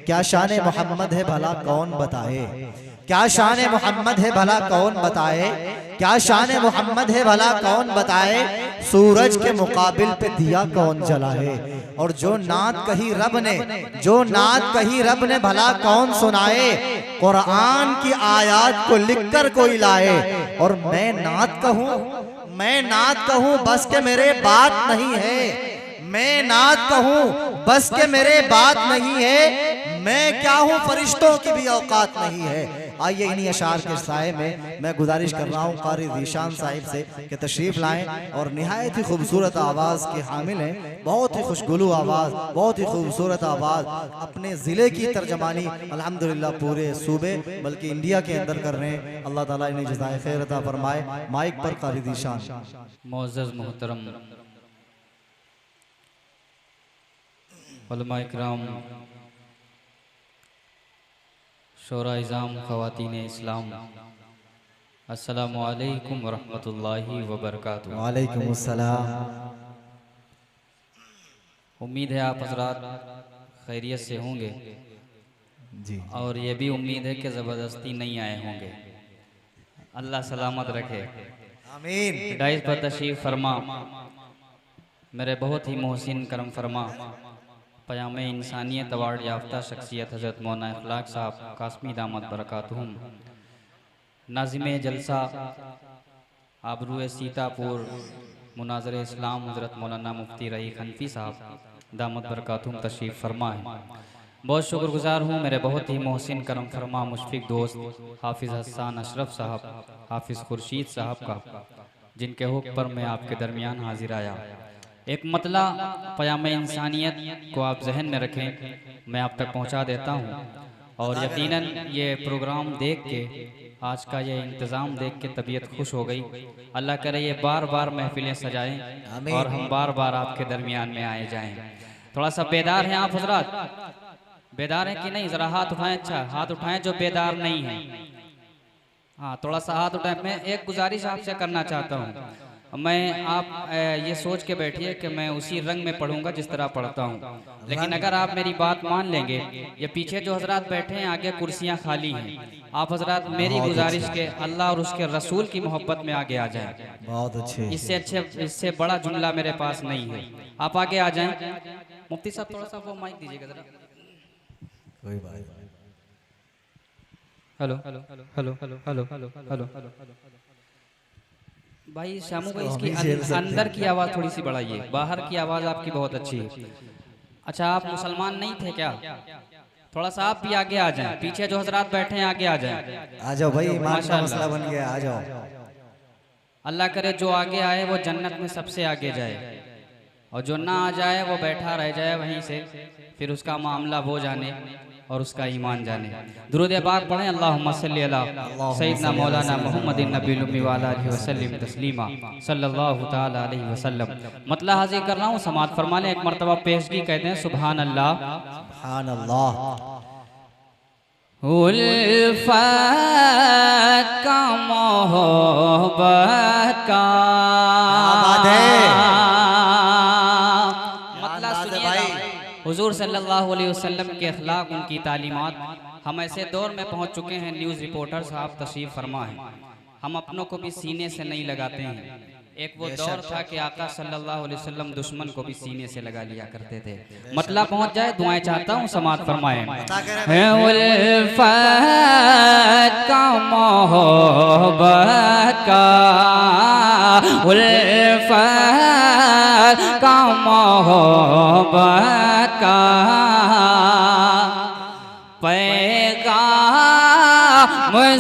क्या शान मोहम्मद है भला कौन बताए, क्या शान मोहम्मद है भला कौन बताए, क्या शान मोहम्मद है भला कौन बताए, सूरज के मुकाबिल पे दिया कौन जलाए। और जो नात कही रब ने, जो नात कही रब ने भला कौन सुनाए, कुरान की आयत को लिखकर कोई लाए। और मैं नात कहूँ, मैं नात कहूँ बस के मेरे बात नहीं है, मैं नात कहूँ बस के मेरे बात नहीं है, मैं क्या हूँ फरिश्तों की भी औकात नहीं है। आइए इन्हीं अशार के साए में मैं गुजारिश कर रहा हूँ कारी ज़ीशान साहिब से कि तशरीफ़ लाएं और निहायत ही खूबसूरत आवाज़ के हामिल हैं, बहुत ही खुशगुलू आवाज़, बहुत ही खूबसूरत आवाज़। अपने ज़िले की तर्जमानी अल्हम्दुलिल्लाह पूरे सूबे बल्कि इंडिया के अंदर कर रहे हैं। अल्लाह ताला इन्हें जज़ाए खैर अता फरमाए। माइक पर कारी ज़ीशान। मुअज़्ज़ज़ मोहतरम उलमा इकराम, शोरा इज़ाम, ख़वातीन इस्लाम, अस्सलामु अलैकुम वरहमतुल्लाहि वबरकातुहू। वालेकुम अस्सलाम। उम्मीद है आप हज़रात खैरियत से होंगे जी, और ये भी उम्मीद है कि ज़बरदस्ती नहीं आए होंगे। अल्लाह सलामत रखे, आमीन। डाइस पर तशरीफ़ फरमा, मेरे बहुत ही मोहसिन करम फरमा पयामे इंसानियत अवार्ड याफ्ता शख्सियत हज़रत मौलाना इखलाक साहब कासमी दामत बरकातुहुम, नाज़िमे जलसा आबरूए सीतापुर मुनाज़र इस्लाम हज़रत मौलाना मुफ्ती रही हनफी साहब दामत बरकातुहुम तशरीफ़ फरमा है। बहुत शुक्रगुज़ार हूँ मेरे बहुत ही मोहसिन करम फरमा मुशफ़िक दोस्त हाफिज़ हसन अशरफ साहब, हाफिज़ खुर्शीद साहब का, जिनके हुक्म पर मैं आपके दरमियान हाजिर आया। एक मतला पयामे इंसानियत को आप जहन में रखें, मैं आप तक पहुंचा देता हूं। और यकीनन ये प्रोग्राम देख के, आज का ये इंतज़ाम देख के तबीयत खुश हो गई। अल्लाह करे ये बार बार महफिलें सजाएं और हम बार बार आपके दरमियान में आए जाएं। थोड़ा सा बेदार हैं आप हजरात, बेदार हैं कि नहीं? ज़रा हाथ उठाएं। अच्छा हाथ उठाएं जो बेदार नहीं है। हाँ थोड़ा सा हाथ उठाएं। मैं एक गुजारिश आपसे करना चाहता हूँ, मैं आप ये सोच के बैठिए कि मैं उसी रंग में पढ़ूंगा जिस तरह पढ़ता हूँ, लेकिन अगर आप मेरी बात मान लेंगे, ये पीछे जो हजरात बैठे हैं आगे कुर्सियाँ खाली हैं, आप हजरात मेरी गुजारिश के अल्लाह और उसके रसूल की मोहब्बत में आगे आ जाएं। बहुत अच्छे। इससे बड़ा जुमला मेरे पास नहीं है। आप आगे आ जाएं। मुफ्ती साहब थोड़ा सा वो माइक दीजिएगा जरा। कोई बात नहीं। Hello hello hello hello hello hello hello hello hello भाई शामू भाई, इसकी अंदर की आवाज़ थोड़ी सी बढ़ाइए, बाहर की आवाज़ आपकी बहुत अच्छी है। अच्छा आप मुसलमान नहीं थे क्या? थोड़ा सा आप भी आगे आ जाएं, पीछे जो हजरात बैठे हैं आगे आ जाएं। आ जाओ भाई, ईमान का मसला बन गया, आ जाओ। अल्लाह करे जो आगे आए वो जन्नत में सबसे आगे जाए, और जो ना आ जाए वो बैठा रह जाए वहीं से, फिर उसका मामला वो जाने और उसका ईमान जाने। दुरूद पाक पढ़ें, अल्लाहुम्मा सल्ली अला सय्यिदना मौलाना मुहम्मदिन नबील उम्मी व अला आलिहि वसल्लम तस्लीमा सल्लल्लाहु तआला अलैहि वसल्लम। मतला हाजिर कर रहा हूँ, समात फरमा लें। एक मर्तबा पेशगी कहते हैं सुभान अल्लाह, सुभान अल्लाह। उल्फत का मोहब्बत का हुजूर सल्लल्लाहु अलैहि वसल्लम के अखलाक, उनकी तालीमात। हम ऐसे दौर में पहुंच चुके हैं, न्यूज़ रिपोर्टर साहब तशरीफ़ फरमा है, हम अपनों को भी सीने से नहीं लगाते हैं। एक वो दौर था कि आका सल्लल्लाहु अलैहि वसल्लम दुश्मन को भी सीने से लगा लिया करते थे। मतला पहुंच जाए, दुआएं चाहता हूँ, समात फरमाएं। उल्फत का मोहब्बत का, उल्फत का मोहब्बत का पैगाम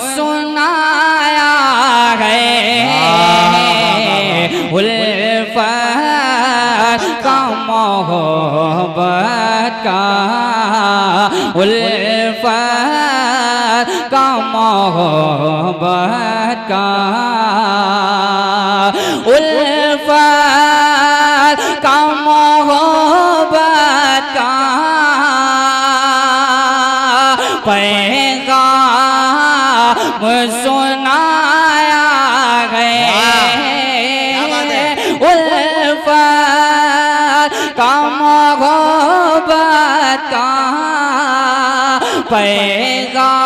सुनाया है, उल्फत का मोहब्बत का, उल्फत का मोहब्बत का, उल्फत का मोहब्बत का पैगाम सुनाया है, उल्फत का मोहब्बत का पैगाम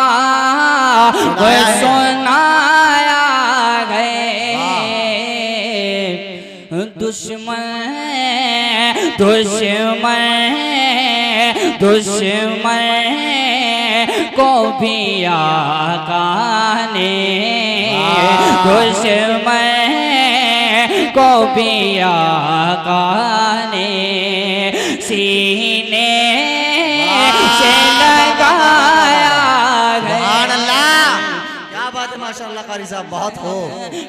सुनाया गए। दुश्मन को भी आका ने, दुश्मन को भी आका ने सीने से लगाया गया। क्या बात है, माशाअल्लाह कारी साहब, बहुत हो,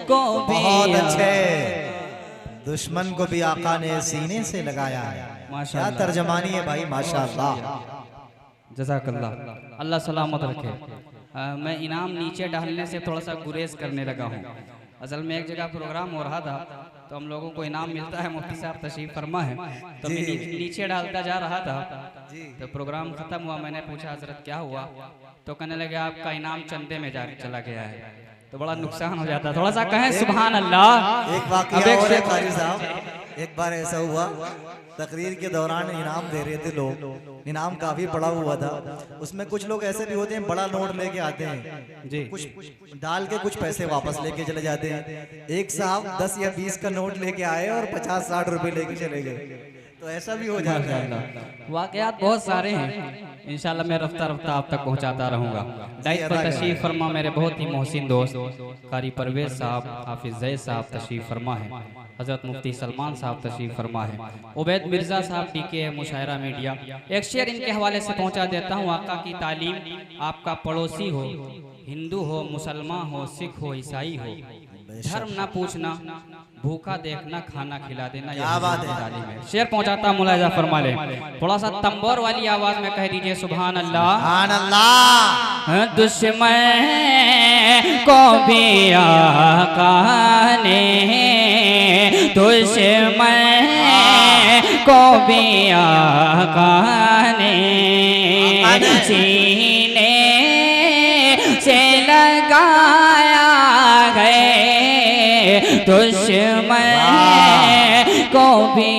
को बहुत अच्छे। दुश्मन को भी आका ने सीने से लगाया है। क्या तर्जमानी है भाई, माशाअल्लाह। जज़ाकल्लाह, अल्लाह सलामत रखे। मैं इनाम नीचे डालने से थोड़ा सा गुरेज करने लगा हूँ। असल में एक जगह प्रोग्राम हो रहा था तो हम लोगों को इनाम मिलता है, मुफ्ती साहब तशरीफ फरमा है, तो मैं नीचे डालता जा रहा था। तो प्रोग्राम खत्म हुआ, मैंने पूछा हजरत क्या हुआ, तो कहने लगे आपका इनाम चंदे में जा चला गया है। तो बड़ा नुकसान हो जाता, थोड़ा सा कहें सुभान अल्लाह। एक वाकया और है कारी साहब, एक बार ऐसा हुआ, तकरीर के दौरान इनाम दे रहे थे लोग, इनाम काफी बड़ा हुआ था। उसमें कुछ लोग ऐसे भी होते हैं बड़ा नोट लेके आते हैं जी, कुछ डाल के कुछ पैसे वापस लेके चले जाते हैं। एक साहब 10 या 20 का नोट लेके आए और 50-60 रुपए लेके चले गए, तो ऐसा भी हो जाता है। वाकयात बहुत सारे हैं, इंशाल्लाह मैं रफ्ता रफ्ता आप तक पहुंचाता रहूंगा। दायित्व पर तशरीफ फरमा मेरे बहुत ही मोहसिन दोस्त कारी परवेज साहब, हाफिज जैद साहब तशरीफ फरमा है, हजरत मुफ्ती सलमान साहब तशरीफ फरमा है, उबैद मिर्जा साहब टीके है मुशायरा मीडिया। एक शेर इनके हवाले से पहुंचा देता हूँ। आका की तालीम आपका पड़ोसी हो, हिंदू हो, मुसलमान हो, सिख हो, ईसाई हो, धर्म ना पूछना, भूखा देखना, खाना खिला देना, यह तालीम है। शेर पहुंचाता मुलाजा फरमा ले, थोड़ा सा तंबोर वाली आवाज में कह दीजिए सुभान अल्लाह। दुश्मन को भी आका ने, दुश्मन को भी आका ने सीने से लगाया है। दुश्मन को भी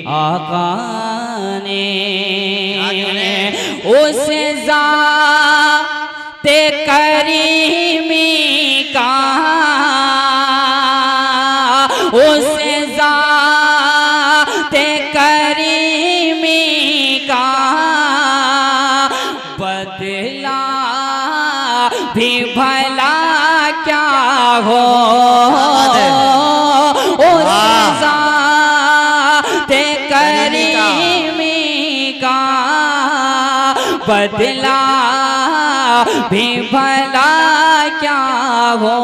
आका ने उस ज़ाते करीमी का, उस ज़ाते करीमी का बदला भी भला क्या हो। उस ज़ाते करीमी का बदला भी भला क्या हो।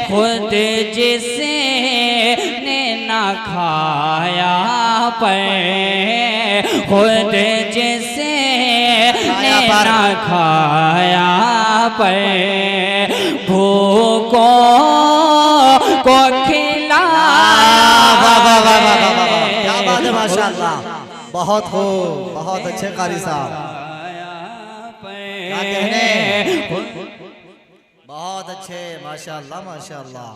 खुद जिसे ने ना खाया पर, खुद जिसे ने ना खाया पर, भूखों को खिलाया। क्या बात है, माशाअल्लाह, बहुत हो, बहुत अच्छे कारी साहब, क्या कहने, बहुत अच्छे, माशाअल्लाह माशाअल्लाह,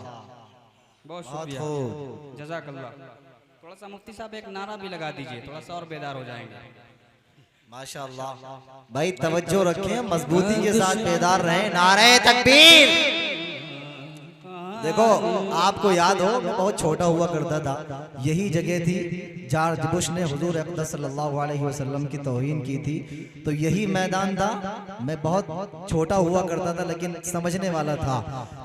बहुत शुक्रिया, जज़ाकल्लाह। थोड़ा सा मुफ्ती साहब एक नारा भी लगा दीजिए, थोड़ा सा और बेदार हो जाएंगे। माशाअल्लाह भाई, तवज्जो रखें, मजबूती के साथ बेदार रहें। नारे तकबीर। देखो आपको याद हो, मैं बहुत छोटा हुआ करता था, यही जगह थी जॉर्ज बुश ने हुजूर अक़दस सल्लल्लाहु अलैहि वसल्लम की तौहीन की थी, तो यही मैदान था। मैं बहुत छोटा हुआ करता था लेकिन समझने वाला था,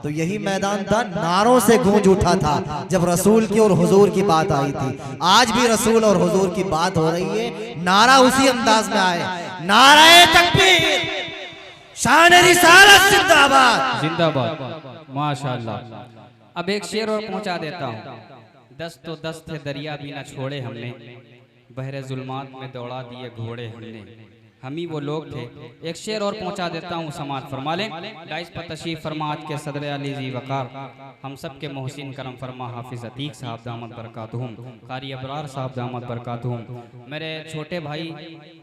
तो यही मैदान था, नारों से गूंज उठा था जब रसूल की और हुजूर की बात आई थी। आज भी रसूल और हुजूर की बात हो रही है, नारा उसी अंदाज में आए, नारे तकबीर, शान रिसालत जिंदाबाद, जिंदाबाद, माशाअल्लाह। अब एक शेर और पहुंचा देता हूँ। 10 तो 10 थे दरिया भी न छोड़े हमने, बहरे जुल्मात में दौड़ा दिए घोड़े हमने, हम ही वो लोग थे। एक शेर और पहुंचा देता हूँ, समाज फरमा लें। डाइस पर तशरीफ फरमा आज के सदर अली जी वकार, हम सब के मोहसिन करम फरमा हाफिज अतीक साहब दामद बरकातुहुम, कारी अबरार साहब दामद बरकातुहुम, मेरे छोटे भाई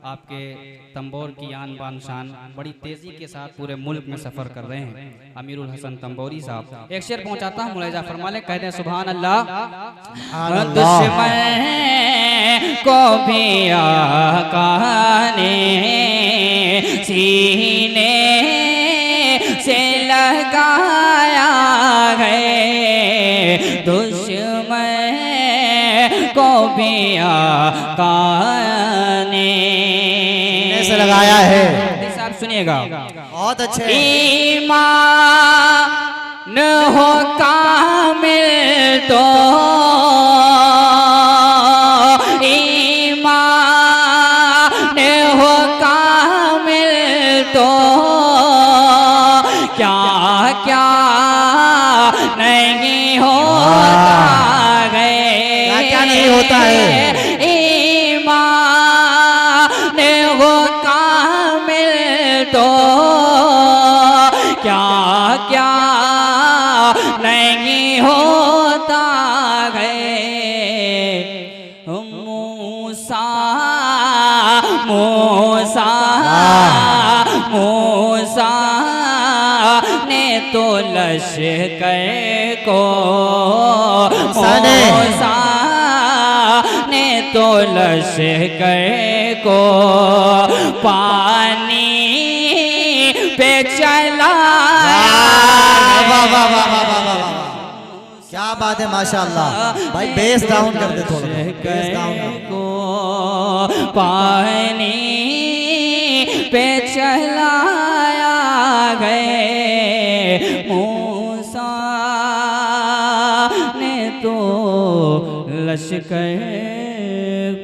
आपके तंबोर की आन बान शान बड़ी तेज़ी के साथ पूरे मुल्क में सफ़र कर रहे हैं, अमीरुल हसन तंबोरी साहब। एक शेर पहुंचाता हूँ, मुलाहिजा फरमा लें, कहते हैं सुभान अल्लाह। दुश्मन को भी आका ने सीने से लगाया है, दुश्मन को भी आका ने से लगाया है। साहब सुनिएगा, बहुत अच्छे। ईमान हो कामिल तो क्या क्या नहीं होता है, क्या नहीं होता है। ईमान हो कामिल तो क्या क्या नहीं होता है। मूसा मूसा मूसा ने तो लश्कर को, मूसा ने तो लश्कर को पानी पे चलाया। वाह वाह वाह वाह वाह वाह, क्या बात है, माशाअल्लाह। भाई बेस डाउन कर दे थोड़ा, बेस डाउन को पानी पे चलाया गए, मूसा ने तो लश्कर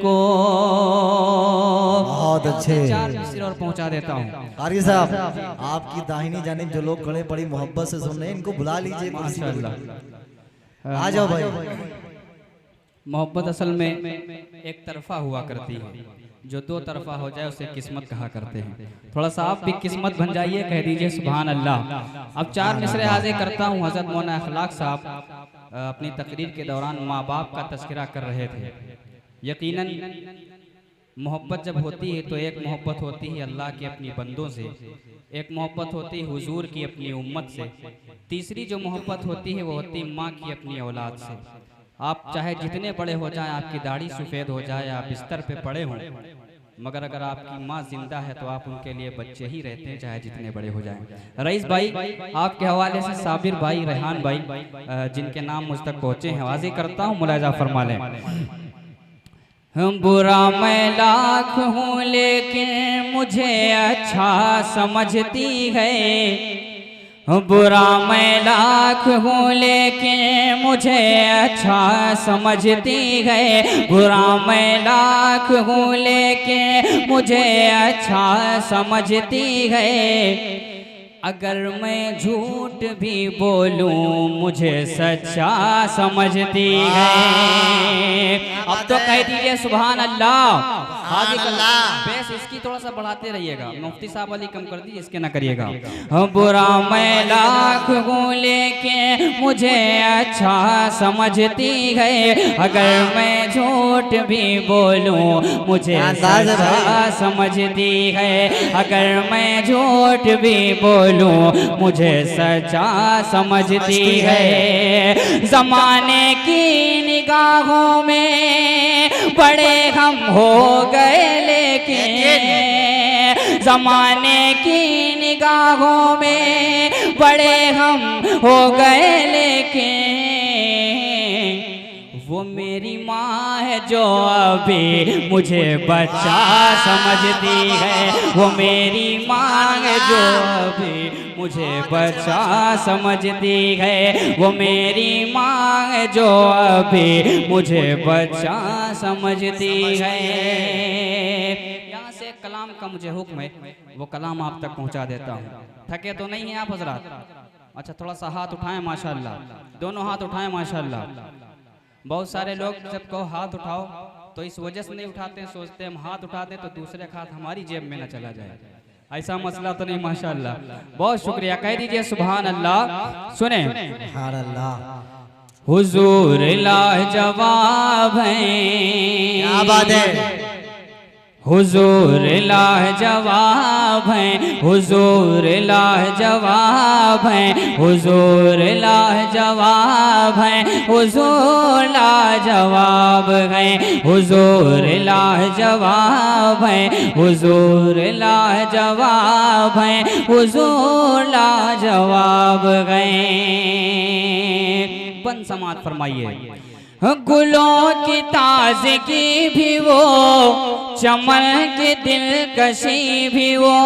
को। बहुत अच्छे। चार मिसरे और पहुंचा देता हूँ। कारी साहब, आपकी दाहिनी जानिब जो लोग खड़े बड़ी मोहब्बत से सुन रहे हैं, इनको बुला लीजिए कुर्सी पर। आ जाओ भाई। मोहब्बत असल में एक तरफा हुआ करती है, जो दो तरफा हो जाए उसे किस्मत कहा करते हैं। थोड़ा सा आप भी किस्मत बन जाइए, कह दीजिए सुभान अल्लाह। अब चार मिसरे हाजिर करता हूँ। हज़रत मौलाना अखलाक साहब अपनी तकरीर के दौरान माँ बाप का तस्करा कर रहे थे। यकीनन मोहब्बत जब होती है तो एक मोहब्बत होती है अल्लाह के अपनी बंदों से, एक मोहब्बत होती है हुजूर की अपनी उम्मत से, तीसरी जो मोहब्बत होती है वो होती है माँ की अपनी औलाद से। आप चाहे जितने बड़े हो जाएं, आपकी दाढ़ी सफ़ेद हो जाए, आप बिस्तर पे पड़े हों, मगर अगर आपकी माँ जिंदा है तो आप उनके लिए बच्चे ही रहते हैं, चाहे जितने बड़े हो जाएं। रईस भाई आपके हवाले से साबिर भाई, रेहान भाई जिनके नाम मुझ तक पहुँचे हैं, वाज़ेह करता हूँ, मुलाहिजा फरमा लें। हम बुरा मैं लाख हूँ लेकिन मुझे अच्छा समझती है, बुरा मैं लाख हूँ लेकिन मुझे अच्छा समझती है, बुरा मैं लाख हूँ लेकिन मुझे अच्छा समझती है, अगर मैं झूठ भी बोलूं मुझे सच्चा समझती है। अब तो कह दीजिए सुभान अल्लाह। बेस इसकी थोड़ा सा बढ़ाते रहिएगा, मुफ्ती साहब वाली कम कर दीजिए, इसके ना करिएगा। बुरा मैं लाख हूँ लेकिन मुझे अच्छा समझती है, अगर मैं झूठ भी बोलूं मुझे सच्चा समझती है, अगर मैं झूठ भी बोलूं मुझे सच्चा समझती है। ज़माने की निगाहों में बड़े हम हो गए लेकिन, ज़माने की निगाहों में बड़े हम हो गए लेकिन, वो मेरी माँ है जो अभी मुझे बच्चा समझती है, वो मेरी माँ है जो अभी मुझे बच्चा समझती है, वो मेरी माँ है जो अभी मुझे बच्चा समझती है। यहाँ से कलाम का मुझे हुक्म है, वो कलाम आप तक पहुँचा देता हूँ। थके तो नहीं हैं आप हजरात? अच्छा थोड़ा सा हाथ उठाएं माशाल्लाह, दोनों हाथ उठाएं माशाल्लाह। बहुत सारे लोग जब कहो हाथ उठाओ तो तो इस वजह से नहीं उठाते हैं, सोचते हैं हम हाथ उठाते हैं तो दूसरे का हाथ हमारी जेब में न चला जाए। ऐसा मसला तो नहीं माशाअल्लाह। बहुत शुक्रिया, कह दीजिए सुभान अल्लाह। सुने सुभान अल्लाह। हुजूर लाजवाब हैं, क्या बात है, हुजूर लाजवाब हैं, हुजूर लाजवाब हैं, हुजूर लाजवाब हैं, हुजूर लाजवाब हैं, हुजूर लाजवाब हैं, हुजूर लाजवाब हैं, हुजूर लाजवाब हैं। बन समात फरमाइए। गुलों की ताज़गी भी वो, चमन की दिलकशी भी वो,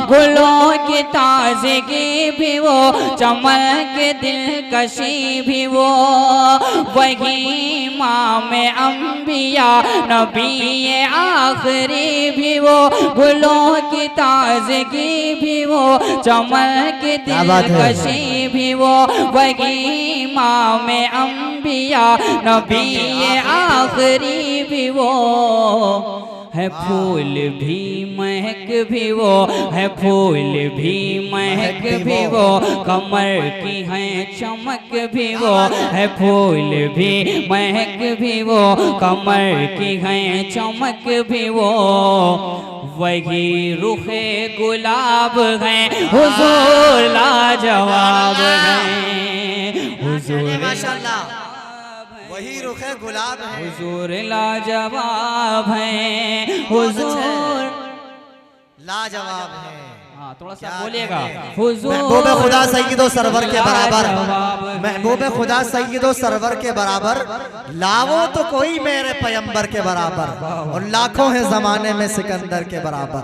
गुलों की ताज़गी भी वो, चमन की दिलकशी भी वो, वही इमाम अंबिया नबी आखिरी भी वो, गुलों की ताज़गी भी वो, चमन की दिलकशी भी वो, वही इमाम अंबिया नबी आखिरी भी वो है, फूल भी महक भी वो है, फूल भी महक भी वो, कमर की है चमक भी वो है, फूल भी महक भी वो, कमर की है चमक भी वो, वही रुखे गुलाब हैं, हुजूर लाजवाब हैं, हुजूर माशाअल्लाह, वही रुखे गुलाब है, हुजूर लाजवाब हैं, हुजूर लाजवाब है। हाँ थोड़ा सा बोलिएगा। महबूब खुदा सैयदो सरवर के बराबर, महबूब खुदा सैयदो सरवर के बराबर, लावो तो कोई मेरे पैगंबर के बराबर, और लाखों हैं जमाने में सिकंदर के बराबर,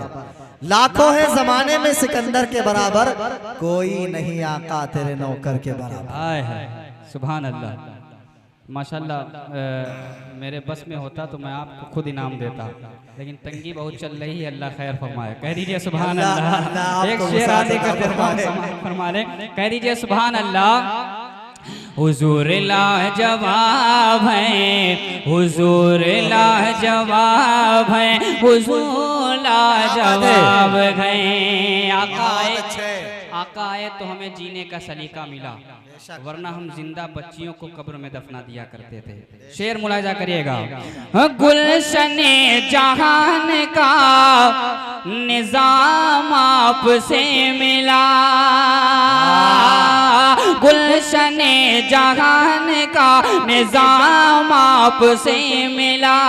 लाखों हैं जमाने में सिकंदर के बराबर, कोई नहीं आका तेरे नौकर के बराबर। हाय हाय सुभान अल्लाह माशाल्लाह। मेरे बस में होता तो मैं आपको खुद इनाम देता, लेकिन तंगी बहुत चल रही है, अल्लाह खैर फरमाए। कह दीजिए सुभान अल्लाह। एक शेर आदि का फरमा ले, कह दीजिए सुभान अल्लाह। हुजूर लाजवाब हैं, हुजूर लाजवाब हैं, हुजूर लाजवाब हैं। आका आए तो हमें जीने का सलीका मिला, वरना हम जिंदा बच्चियों को कब्र में दफना दिया करते थे। शेर मुलाजा करिएगा। गुलशने जहान का निजाम आपसे मिला, गुलशने जहान का निजाम आपसे मिला,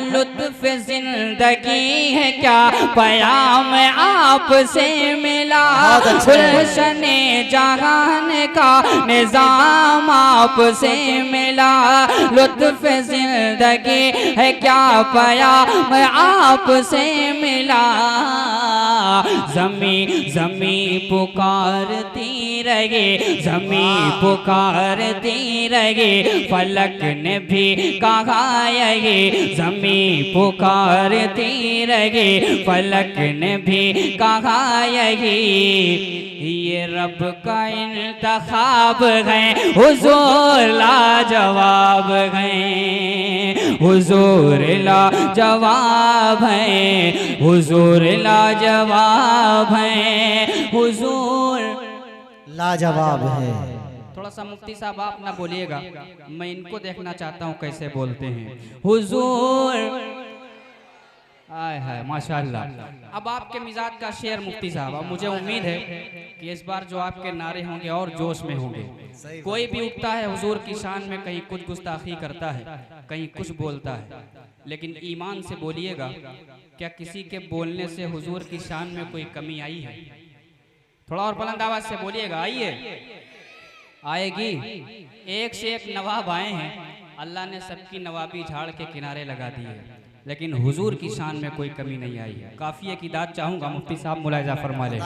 लुत्फ जिंदगी है क्या पयाम आपसे मिला, गुलशने जहान का निजाम आपसे मिला, लुत्फ जिंदगी है क्या पयाम आपसे मिला, जमी जमी पुकारती रहे, जमी पुकारती रहे, फलक ने भी कहा यही, जमी पुकारती रहे, फलक ने भी कहा यही, ये रब का इंतखाब है, हुजूर लाजवाब हैं, हुजूर लाजवाब हैं, हुजूर लाजवाब हैं, हुजूर लाजवाब है। थोड़ा सा मुफ्ती साहब आप ना बोलिएगा, मैं इनको देखना चाहता हूँ कैसे बोलते हैं। हुजूर आय हाय माशाअल्लाह। अब आपके मिजाज का शेर मुफ्ती साहब, अब मुझे उम्मीद है कि इस बार जो आपके नारे होंगे और जोश में होंगे। कोई भी उठता है हुजूर की शान में, कहीं कुछ गुस्ताखी करता है, कहीं कुछ बोलता है, लेकिन ईमान से बोलिएगा, क्या किसी के बोलने से हुजूर की शान में कोई कमी आई है? थोड़ा और बुलंद आवाज से बोलिएगा। आइए, आएगी। एक से एक नवाब आए हैं, अल्लाह ने सबकी नवाबी झाड़ के किनारे लगा दी है, लेकिन हुजूर की शान में कोई कमी नहीं आई है। काफिये की दाद चाहूंगा, मुफ्ती साहब मुलाहिजा फरमा ले।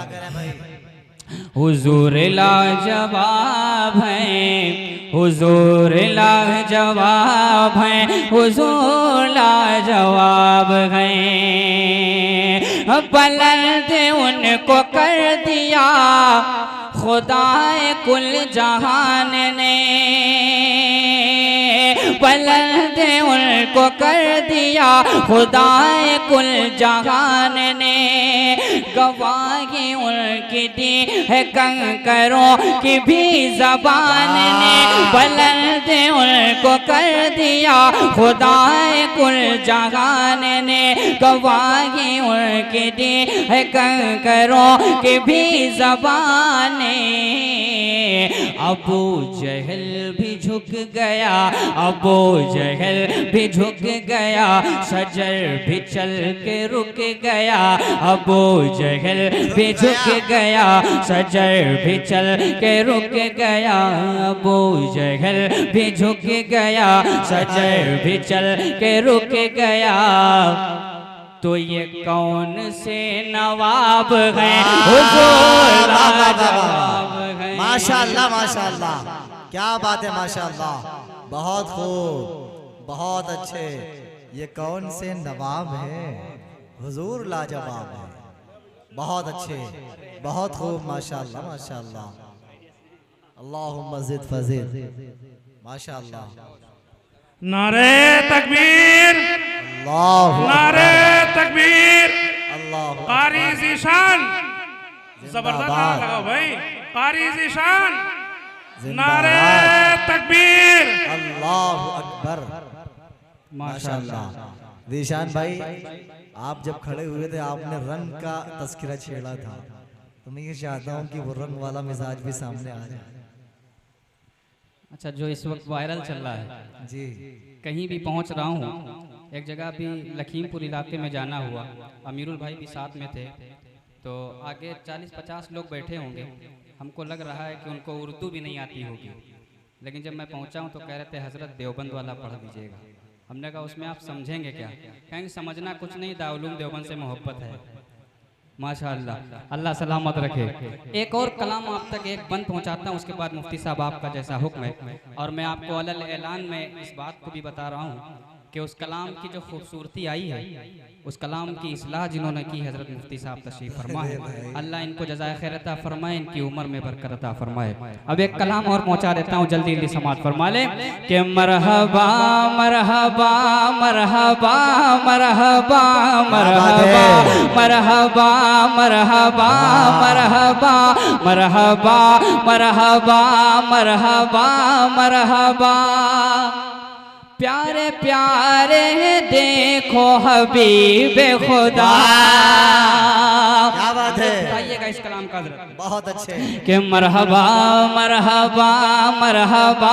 हुजूर लाजवाब हैं, हुजूर लाजवाब हैं, हुजूर लाजवाब हैं, बुलंद उनको कर दिया खुदाए कुल जहान ने, बुलंद उनको कर दिया खुदाए कुल जहान ने, गवाही उनकी दी है कंकरों की भी ज़बान ने, बुलंद उनको कर दिया खुदाए कुल जहान ने, गवाही उनकी दी है कंकरों की भी ज़बान ने। अबू जहल भी झुक गया, अबू जहल भी झुक गया, शजर भी चल के रुक गया, अबू जहल भी झुक गया, शजर भी चल के रुक गया, अबू जहल भी झुक गया, शजर भी चल के रुक गया। तो ये कौन से नवाब हैं हुजूर लाजवाब हैं। माशाअल्लाह माशाअल्लाह, क्या बात है माशाअल्लाह, बहुत खूब, बहुत अच्छे। ये कौन से नवाब हैं हुजूर लाजवाब हैं, बहुत अच्छे, बहुत खूब, माशाअल्लाह माशाअल्लाह। अल्लाहुम्मा ज़िद फज़िद, माशाअल्लाह। नारे तकबीर, अल्लाह नारे तकबीर। अल्लाह कारी ज़ीशान, जबरदस्त नारा लगाओ भाई, कारी ज़ीशान, नारे तकबीर, अल्लाह अकबर, माशाअल्लाह। ज़ीशान भाई, आप जब खड़े हुए थे आपने रंग का तस्करा छेड़ा था, तो मैं ये चाहता हूँ कि वो रंग वाला मिजाज भी सामने आ जाए। अच्छा, जो इस वक्त वायरल चल रहा है जी, कहीं भी पहुंच रहा हूँ, एक जगह भी लखीमपुर इलाके में जाना हुआ, अमीरुल भाई भी साथ में थे, तो आगे 40-50 लोग बैठे होंगे, हमको लग रहा है कि उनको उर्दू भी नहीं आती होगी, लेकिन जब मैं पहुंचा हूं तो कह रहे थे हज़रत देवबंद वाला पढ़ दीजिएगा। हमने कहा उसमें आप समझेंगे क्या? कहेंगे समझना कुछ नहीं, दारुल देवबंद से मोहब्बत है। माशाअल्लाह, अल्लाह सलामत रखे। एक और कलाम आप तक एक बंद पहुंचाता हूं, उसके बाद मुफ्ती साहब आपका जैसा हुक्म है। और मैं आपको अलल ऐलान में इस बात को भी बता रहा हूं कि उस कलाम की जो खूबसूरती आई है, उस कलाम की इस्लाह जिन्होंने की हज़रत मुफ्ती साहब तशरीफ़ फरमाए, अल्लाह इनको जज़ाए खैर अता फरमाए, इनकी उम्र में बरकत अता फरमाए। अब एक कलाम और पहुंचा देता हूं, जल्दी जल्दी समात फरमा ले कि मरहबा मरहबा मरहबा मरहबा मरहबा मरहबा मरहबा मरहबा मरहबा मरहबा मरहबा मरहबा। प्यारे प्यारे देखो हबीब खुदा, क्या बात है, बताइएगा इस कलाम का बहुत अच्छे। कि मरहबा मरहबा मरहबा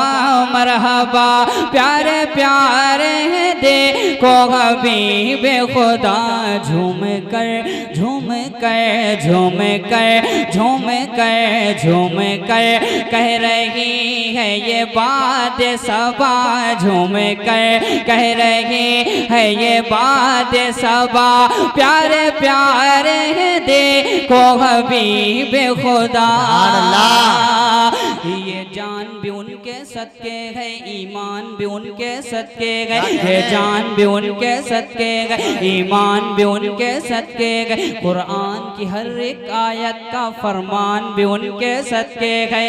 मरहबा, प्यारे प्यारे देखो हबीब खुदा, झूम कर झूम कर झूम कर झूम कर झूम कर कह रही है ये बात सबा, झूम कर कह रही है ये बात सबा, प्यारे प्यारे देखो हबीब खुदा। ये जान भी उनके सदके है, ईमान भी उनके सदके है, ये जान भी उनके सदके है, ईमान भी उनके सदके है, कुरान की हर एक आयत का फरमान भी उनके सदके है,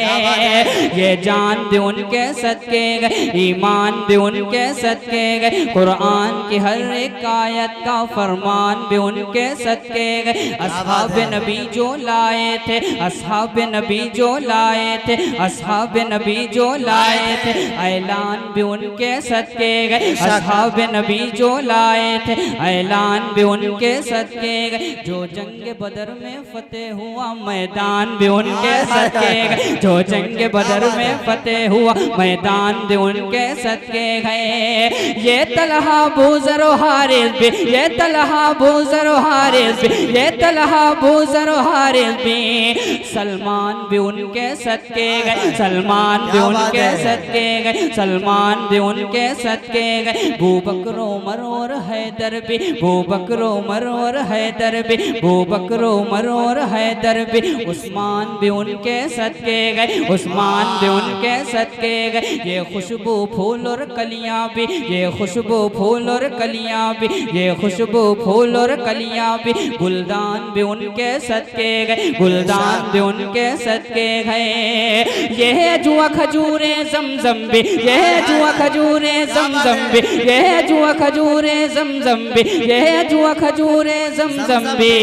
ये जान भी उनके सदके है, ईमान भी उनके सदके है, कुरान की हर एक आयत का फरमान भी उनके सदके है। अस्हाब नबी जो लाए थे, अस्हाब नबी जो लाए थे, अस्हाब नबी जो लाए थे, ऐलान भी उनके सदके गए, अस्हाब नबी जो लाए थे, ऐलान भी उनके सदके गए। जो जंग बदर में फतेह हुआ मैदान भी उनके सदके गए, जो जंग बदर में फतेह हुआ मैदान भी उनके सदके गए। ये तलहा बूज़र हारिस भी, ये तलहा बूज़र हारिस भी, ये तलहा बूज़र हारिस भी, सलमान भी उनके सदके गए, सलमान भी उनके सदके गए, सलमान भी उनके सदके गए। बू बकर उमर और हैदर भी, बू बकर उमर और हैदर भी, बू बकर उमर और हैदर भी, उस्मान भी उनके सदके गए, उस्मान भी उनके सदके गए। ये खुशबू फूल और कलियां भी, ये खुशबू फूल और कलियां भी, ये खुशबू फूल और कलियां भी, गुलदान भी उनके सदके गए, गुलदान भी उनके सदके गए। ये जुआ खजूरें जमजम भी, ये है जुआ खजूरे जमजम भी, ये है जुआ खजूरे जमजम भी, ये है जुआ खजूरे जमजम भी।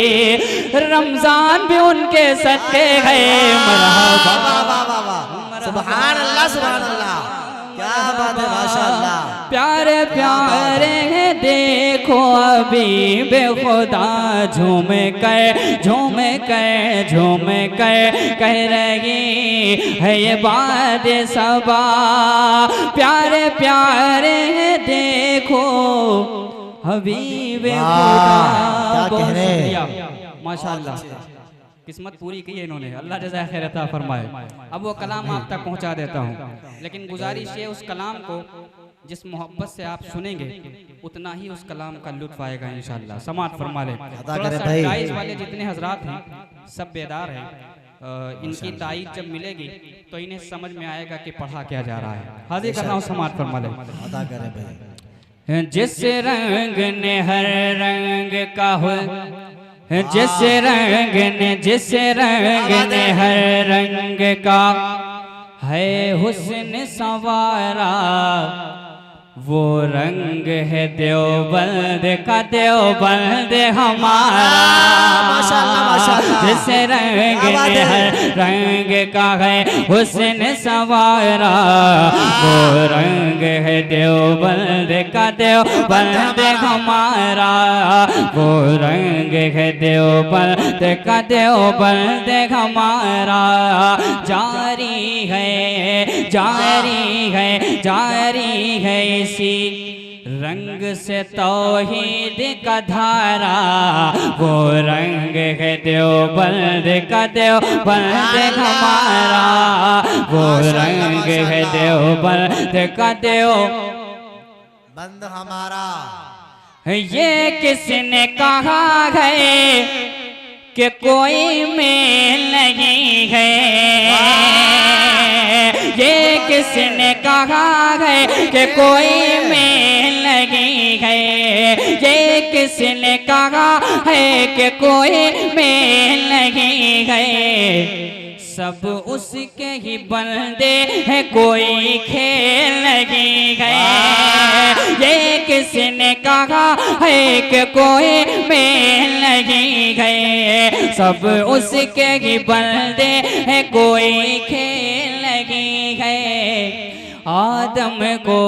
रमजान भी उनके सदके गए। मरहबा सुभान अल्लाह सुभान अल्लाह, क्या बात है माशाअल्लाह। प्यारे प्यारे हैं देखो अभी बेखुदा झूम कर कह रही है ये बात सबा। प्यारे प्यारे हैं देखो हबीबे खुदा। क्या कह रहे हैं? माशाअल्लाह, किस्मत पूरी की है इन्होंने, अल्लाह जज़ा खैर अता फरमाए। अब वो कलाम आप तक पहुंचा देता हूँ, लेकिन गुजारिश है उस कलाम को जिस मोहब्बत से आप सुनेंगे उतना ही उस कलाम का लुत्फ आएगा इंशाअल्लाह। समात फरमा लें। थोड़ा सा डाइस वाले जितने हजरात हैं सब बेदार हैं, इनकी ताईद जब मिलेगी तो इन्हें समझ में आएगा कि पढ़ा क्या जा रहा है। हाजिर कर रहा हूँ, समात फरमा लें। अदा करें भाई। जिस रंग ने हर रंग का हो, जिस रंग ने हर रंग का है हुस्न संवारा, वो रंग है देवबंद का देवबंद हमारा। माशाअल्लाह माशाअल्लाह। जिस रंग ने हर रंग का है हुस्न संवारा, वो रंग है देवबंद का देवबंद हमारा, वो रंग है देवबंद का देवबंद हमारा। जारी है जारी है जारी है इसी रंग से तौहीद का धारा, वो रंग है देवबंद का देवबंद हमारा, वो रंग है देवबंद का बंद हमारा। ये किसने कहा है कि कोई मेल नहीं है? ये किसने कहा है कि कोई मेल नहीं है? ये किसने कहा है कि कोई मेल नहीं है? सब उसके ही बंदे हैं, कोई खेल नहीं है। ये किसने कहा है कि कोई मेल नहीं है? सब उसके ही बंदे हैं, कोई खेल नहीं है। आदम को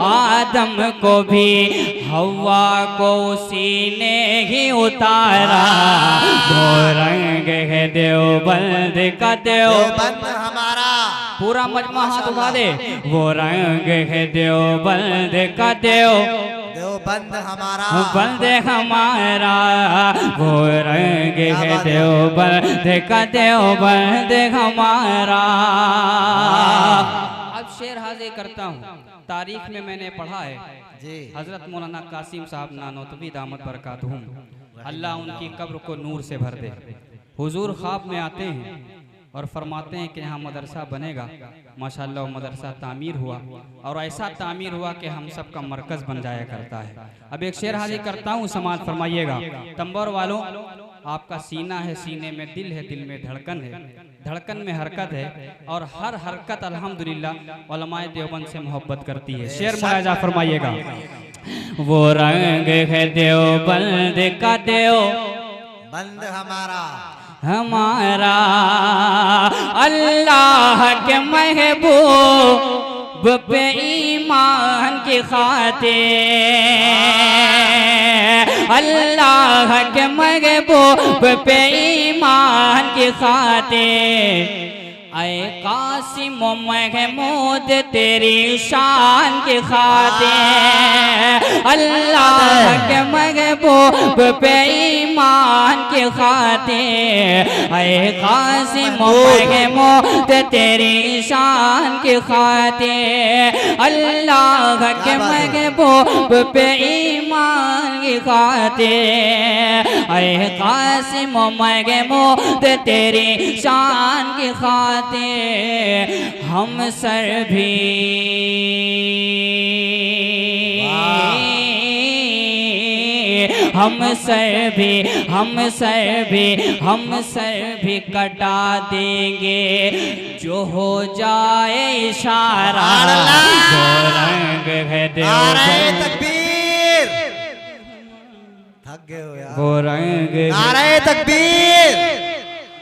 आदम को भी हवा को उसी ने ही उतारा, वो रंग है देवबंद का देवबंद हमारा। पूरा मजमा हाथ उठा दे। वो रंग है देवबंद का देवबंद हमारा, बंद हमारा, वो रंग है देवबंद का देवबंद हमारा। अब शेर हाजिर करता हूँ। तारीख में मैंने पढ़ा है जी, हजरत मौलाना कासिम साहब नानोतवी दामत बरकातहुम, अल्लाह उनकी कब्र को नूर से भर दे। हुजूर ख्वाब में आते हैं और फरमाते हैं कि यहाँ मदरसा बनेगा। माशाअल्लाह मदरसा तामीर हुआ और ऐसा तामीर हुआ कि हम सब का मरकज़ बन जाया करता है। अब एक शेर हाजिर करता हूँ, समाज फरमाइएगा। तंबर वालों, आपका सीना है, सीने में दिल है, दिल में धड़कन है, धड़कन में हरकत है, और हर हरकत अल्हम्दुलिल्लाह उलमाए देवबंद से मोहब्बत करती है। शेर मुलाजा फरमाइएगा। वो रंग है देवबंद का बंद हमारा, हमारा, अल्लाह के महबूब पे ईमान की खातिर, अल्लाह के महबूब पे ईमान की खातिर, ऐ कासिम महमूद तेरी शान की खातिर, अल्लाह के महबूब पे ईमान की खातिर, ऐ कासिम महमूद तेरी शान की खातिर, अल्लाह के महबूब पे ईमान की खातिर, ऐ कासिम महमूद तेरी शान की खातिर, हम सर भी हम सर भी कटा देंगे जो हो जाए इशारा वो रंग है नारे देवबंद तकबीर। थक गए हो यार। वो रंग नारे तकबीर।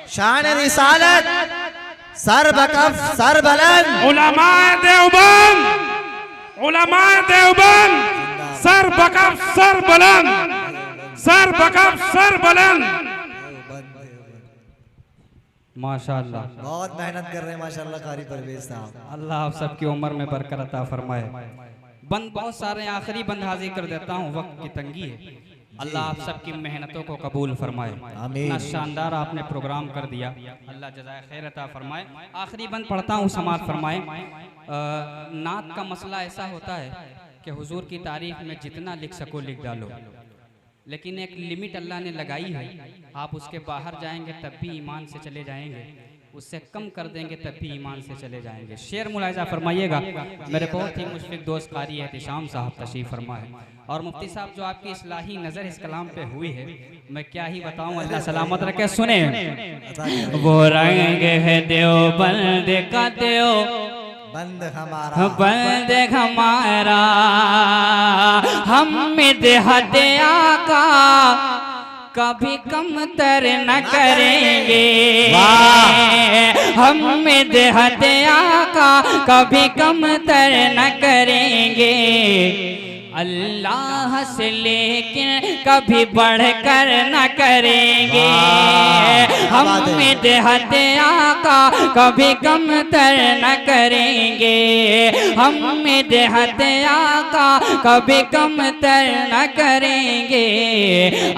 शान रिसालत सर बकफ सर बुलंद। उलमाए देवबंद, उलमाए देवबंद, सर बकफ सर बुलंद, सर बकफ सर बुलंद। माशाअल्लाह। बहुत मेहनत कर रहे हैं माशाल्लाह कारी परवेज साहब। अल्लाह आप सबकी उम्र में बरकत अता फरमाए। बंद बहुत सारे आखिरी बंद हाजिर कर देता हूँ, वक्त की तंगी है। अल्लाह आप सबकी मेहनतों को कबूल फरमाए। आमीन। इतना शानदार आपने प्रोग्राम कर दिया, अल्लाह जज़ाए खैर अता फरमाए। आखिरी बंद पढ़ता हूँ, समाअत फरमाए। नात का मसला ऐसा होता है कि हुजूर की तारीफ में जितना लिख सको लिख डालो, लेकिन एक लिमिट अल्लाह ने लगाई है। आप उसके बाहर जाएंगे तब भी ईमान से चले जाएंगे, उससे कम कर देंगे तब भी ईमान से चले जाएंगे। शेर मुलाहिजा फरमाइएगा। मेरे बहुत ही मुशफिक दोस्त कारी एहतिशाम साहब तशरीफ फरमाए, और मुफ्ती साहब जो आपकी इस्लाही नज़र इस कलाम पे हुई है, मैं क्या ही बताऊं, अल्लाह सलामत रखे। सुने, वो रंग है देवबंद का बंद हमारा हम देहत आका कभी कम तर न करेंगे। हम देहत आका कभी कम तर न करेंगे। अल्लाह से लेकिन कभी बढ़कर न करेंगे। हम देहत आका कभी कम तर न करेंगे। हम देहत आका कभी कम तर न करेंगे।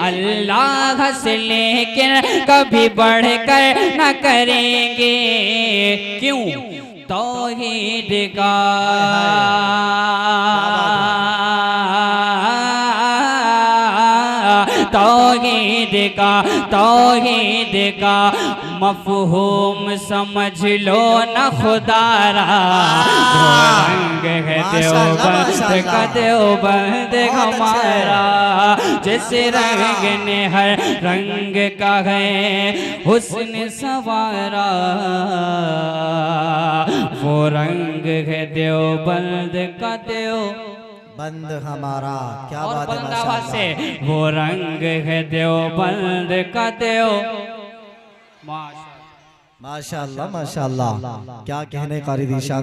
अल्लाह से लेकिन कभी बढ़कर न करेंगे। क्यों? तौहीद का तौहीद का मफहूम समझ लो न खुदारा। रंग है देवबंद का देवबंद हमारा। जिस रंग ने हर रंग का है हुस्न सवारा, वो रंग है देवबंद का बंद हमारा। क्या और बात है बुलंद आवाज माशाल्लाह। से, वो रंग है देवबंद का माशाल्लाह माशाल्लाह। क्या कहने कारी दिशान।